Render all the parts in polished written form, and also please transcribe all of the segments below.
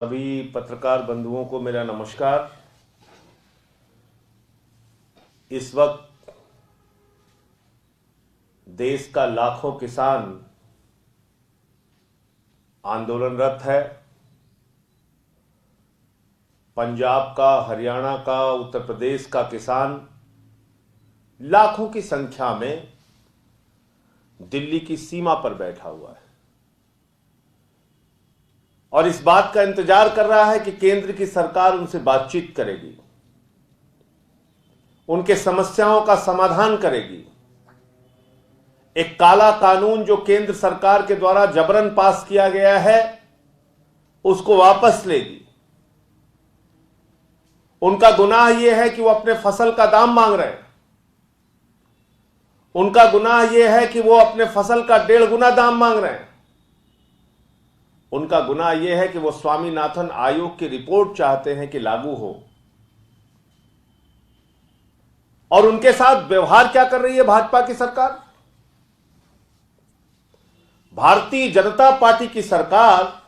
सभी पत्रकार बंधुओं को मेरा नमस्कार। इस वक्त देश का लाखों किसान आंदोलनरत है। पंजाब का, हरियाणा का, उत्तर प्रदेश का किसान लाखों की संख्या में दिल्ली की सीमा पर बैठा हुआ है और इस बात का इंतजार कर रहा है कि केंद्र की सरकार उनसे बातचीत करेगी, उनके समस्याओं का समाधान करेगी। एक काला कानून जो केंद्र सरकार के द्वारा जबरन पास किया गया है उसको वापस लेगी। उनका गुनाह यह है कि वो अपने फसल का दाम मांग रहे हैं। उनका गुनाह यह है कि वो अपने फसल का 1.5 गुना दाम मांग रहे हैं। उनका गुनाह यह है कि वो स्वामीनाथन आयोग की रिपोर्ट चाहते हैं कि लागू हो। और उनके साथ व्यवहार क्या कर रही है भाजपा की सरकार? भारतीय जनता पार्टी की सरकार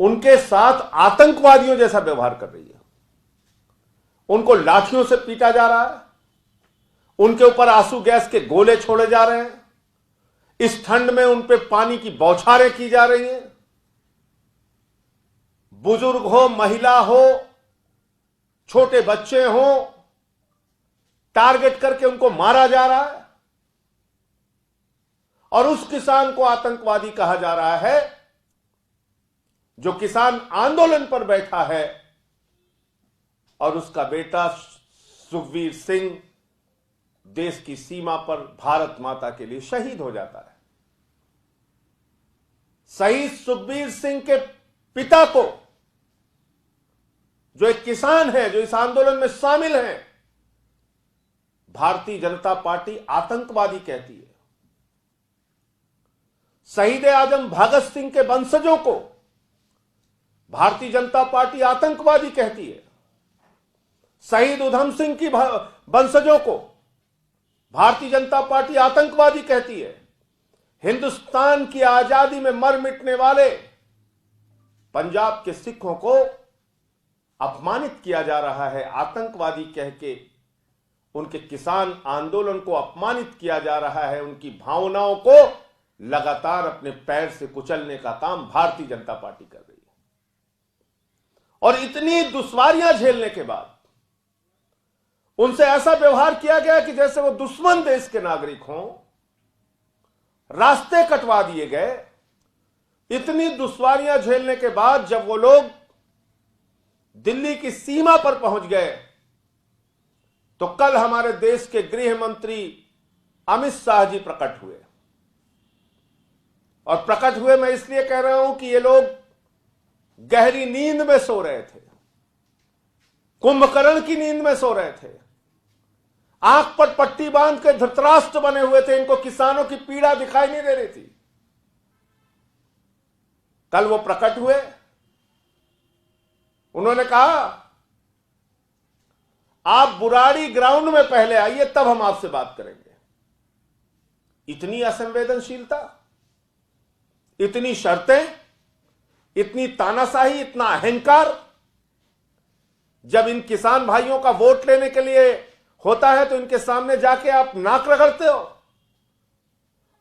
उनके साथ आतंकवादियों जैसा व्यवहार कर रही है। उनको लाठियों से पीटा जा रहा है, उनके ऊपर आंसू गैस के गोले छोड़े जा रहे हैं, इस ठंड में उन पे पानी की बौछारें की जा रही हैं। बुजुर्ग हो, महिला हो, छोटे बच्चे हो, टारगेट करके उनको मारा जा रहा है और उस किसान को आतंकवादी कहा जा रहा है जो किसान आंदोलन पर बैठा है और उसका बेटा सुखबीर सिंह देश की सीमा पर भारत माता के लिए शहीद हो जाता है। शहीद सुखबीर सिंह के पिता को, जो एक किसान है, जो इस आंदोलन में शामिल है, भारतीय जनता पार्टी आतंकवादी कहती है। शहीद आजम भगत सिंह के वंशजों को भारतीय जनता पार्टी आतंकवादी कहती है। शहीद उधम सिंह की वंशजों को भारतीय जनता पार्टी आतंकवादी कहती है। हिंदुस्तान की आजादी में मर मिटने वाले पंजाब के सिखों को अपमानित किया जा रहा है, आतंकवादी कह के उनके किसान आंदोलन को अपमानित किया जा रहा है। उनकी भावनाओं को लगातार अपने पैर से कुचलने का काम भारतीय जनता पार्टी कर रही है। और इतनी दुश्वारियां झेलने के बाद उनसे ऐसा व्यवहार किया गया कि जैसे वो दुश्मन देश के नागरिक हों, रास्ते कटवा दिए गए। इतनी दुश्वारियां झेलने के बाद जब वो लोग दिल्ली की सीमा पर पहुंच गए तो कल हमारे देश के गृह मंत्री अमित शाह जी प्रकट हुए। और प्रकट हुए मैं इसलिए कह रहा हूं कि ये लोग गहरी नींद में सो रहे थे, कुंभकर्ण की नींद में सो रहे थे, आंख पर पट्टी बांध के धृतराष्ट्र बने हुए थे। इनको किसानों की पीड़ा दिखाई नहीं दे रही थी। कल वो प्रकट हुए। उन्होंने कहा आप बुराड़ी ग्राउंड में पहले आइए, तब हम आपसे बात करेंगे। इतनी असंवेदनशीलता, इतनी शर्तें, इतनी तानाशाही, इतना अहंकार। जब इन किसान भाइयों का वोट लेने के लिए होता है तो इनके सामने जाके आप नाक रगड़ते हो।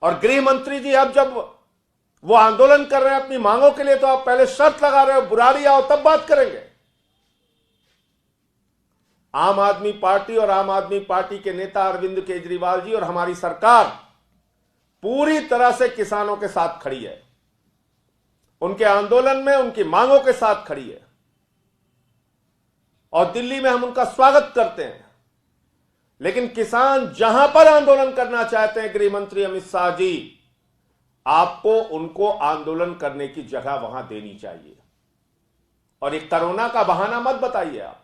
और गृह मंत्री जी अब जब वो आंदोलन कर रहे हैं अपनी मांगों के लिए तो आप पहले शर्त लगा रहे हो बुराड़ी आओ तब बात करेंगे। आम आदमी पार्टी और आम आदमी पार्टी के नेता अरविंद केजरीवाल जी और हमारी सरकार पूरी तरह से किसानों के साथ खड़ी है, उनके आंदोलन में उनकी मांगों के साथ खड़ी है और दिल्ली में हम उनका स्वागत करते हैं। लेकिन किसान जहां पर आंदोलन करना चाहते हैं, गृह मंत्री अमित शाह जी, आपको उनको आंदोलन करने की जगह वहां देनी चाहिए। और ये कोरोना का बहाना मत बताइए। आप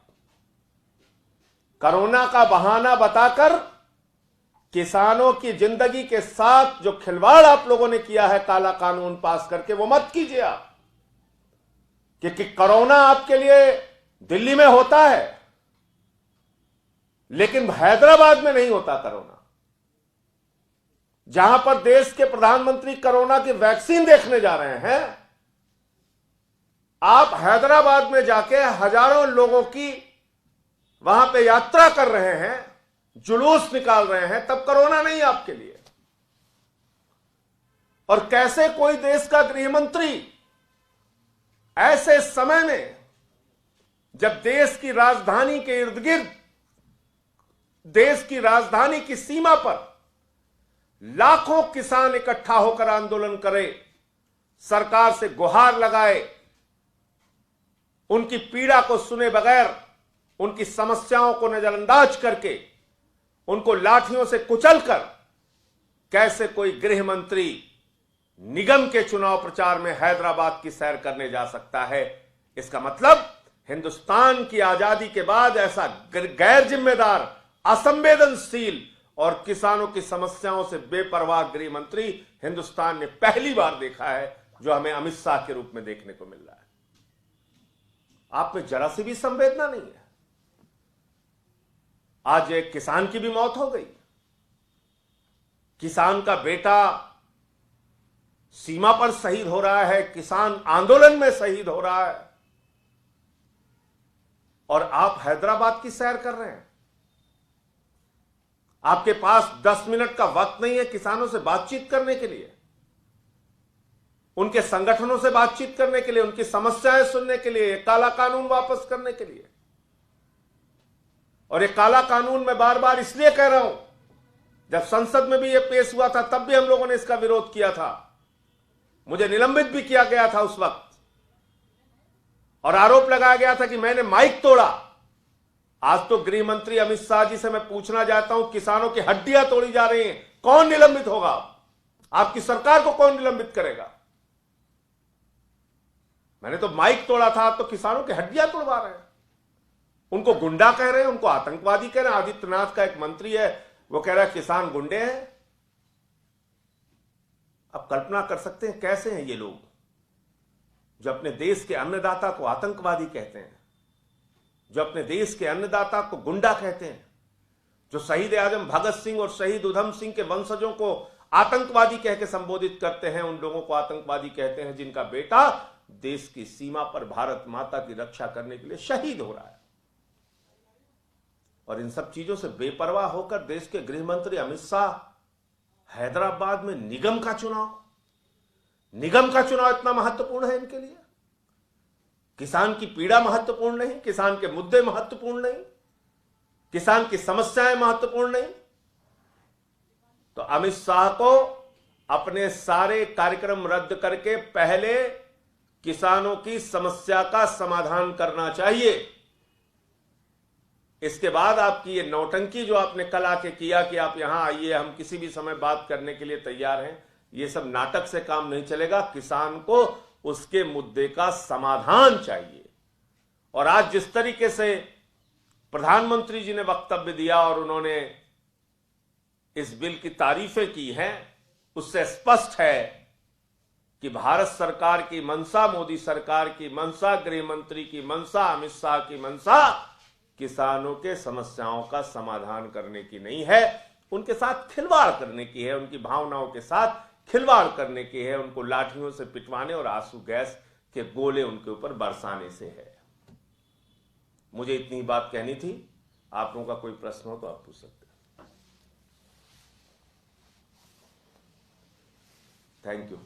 कोरोना का बहाना बताकर किसानों की जिंदगी के साथ जो खिलवाड़ आप लोगों ने किया है काला कानून पास करके, वो मत कीजिए आप। क्योंकि कोरोना आपके लिए दिल्ली में होता है लेकिन हैदराबाद में नहीं होता कोरोना। जहां पर देश के प्रधानमंत्री कोरोना की वैक्सीन देखने जा रहे हैं, आप हैदराबाद में जाके हजारों लोगों की वहां पे यात्रा कर रहे हैं, जुलूस निकाल रहे हैं, तब कोरोना नहीं आपके लिए। और कैसे कोई देश का गृह मंत्री ऐसे समय में, जब देश की राजधानी के इर्द गिर्द, देश की राजधानी की सीमा पर लाखों किसान इकट्ठा होकर आंदोलन करे, सरकार से गुहार लगाए, उनकी पीड़ा को सुने बगैर, उनकी समस्याओं को नजरअंदाज करके, उनको लाठियों से कुचलकर कैसे कोई गृह मंत्री निगम के चुनाव प्रचार में हैदराबाद की सैर करने जा सकता है? इसका मतलब हिंदुस्तान की आजादी के बाद ऐसा गैर जिम्मेदार, असंवेदनशील और किसानों की समस्याओं से बेपरवाह गृह मंत्री हिंदुस्तान ने पहली बार देखा है, जो हमें अमित शाह के रूप में देखने को मिल रहा है। आप में जरा सी भी संवेदना नहीं है। आज एक किसान की भी मौत हो गई, किसान का बेटा सीमा पर शहीद हो रहा है, किसान आंदोलन में शहीद हो रहा है, और आप हैदराबाद की सैर कर रहे हैं। आपके पास 10 मिनट का वक्त नहीं है किसानों से बातचीत करने के लिए, उनके संगठनों से बातचीत करने के लिए, उनकी समस्याएं सुनने के लिए, काला कानून वापस करने के लिए। और ये काला कानून मैं बार बार इसलिए कह रहा हूं, जब संसद में भी ये पेश हुआ था तब भी हम लोगों ने इसका विरोध किया था, मुझे निलंबित भी किया गया था उस वक्त, और आरोप लगाया गया था कि मैंने माइक तोड़ा। आज तो गृह मंत्री अमित शाह जी से मैं पूछना चाहता हूं, किसानों की हड्डियां तोड़ी जा रही हैं, कौन निलंबित होगा? आपकी सरकार को कौन निलंबित करेगा? मैंने तो माइक तोड़ा था, आप तो किसानों की हड्डियां तोड़वा रहे हैं, उनको गुंडा कह रहे हैं, उनको आतंकवादी कह रहे हैं। आदित्यनाथ का एक मंत्री है, वो कह रहा है किसान गुंडे हैं। आप कल्पना कर सकते हैं कैसे हैं ये लोग, जो अपने देश के अन्नदाता को आतंकवादी कहते हैं, जो अपने देश के अन्नदाता को गुंडा कहते हैं, जो शहीद आजम भगत सिंह और शहीद उधम सिंह के वंशजों को आतंकवादी कह के संबोधित करते हैं, उन लोगों को आतंकवादी कहते हैं जिनका बेटा देश की सीमा पर भारत माता की रक्षा करने के लिए शहीद हो रहा है। और इन सब चीजों से बेपरवाह होकर देश के गृह मंत्री अमित शाह हैदराबाद में निगम का चुनाव इतना महत्वपूर्ण है इनके लिए? किसान की पीड़ा महत्वपूर्ण नहीं, किसान के मुद्दे महत्वपूर्ण नहीं, किसान की समस्याएं महत्वपूर्ण नहीं? तो अमित शाह को अपने सारे कार्यक्रम रद्द करके पहले किसानों की समस्या का समाधान करना चाहिए। इसके बाद आपकी ये नौटंकी जो आपने कल आके किया कि आप यहां आइए, हम किसी भी समय बात करने के लिए तैयार हैं, ये सब नाटक से काम नहीं चलेगा। किसान को उसके मुद्दे का समाधान चाहिए। और आज जिस तरीके से प्रधानमंत्री जी ने वक्तव्य दिया और उन्होंने इस बिल की तारीफें की हैं, उससे स्पष्ट है कि भारत सरकार की मंशा, मोदी सरकार की मंशा, गृह मंत्री की मंशा, अमित शाह की मंशा किसानों के समस्याओं का समाधान करने की नहीं है, उनके साथ खिलवाड़ करने की है, उनकी भावनाओं के साथ खिलवाड़ करने की है, उनको लाठियों से पिटवाने और आंसू गैस के गोले उनके ऊपर बरसाने से है। मुझे इतनी बात कहनी थी। आप लोगों का कोई प्रश्न हो तो आप पूछ सकते हैं। Thank you.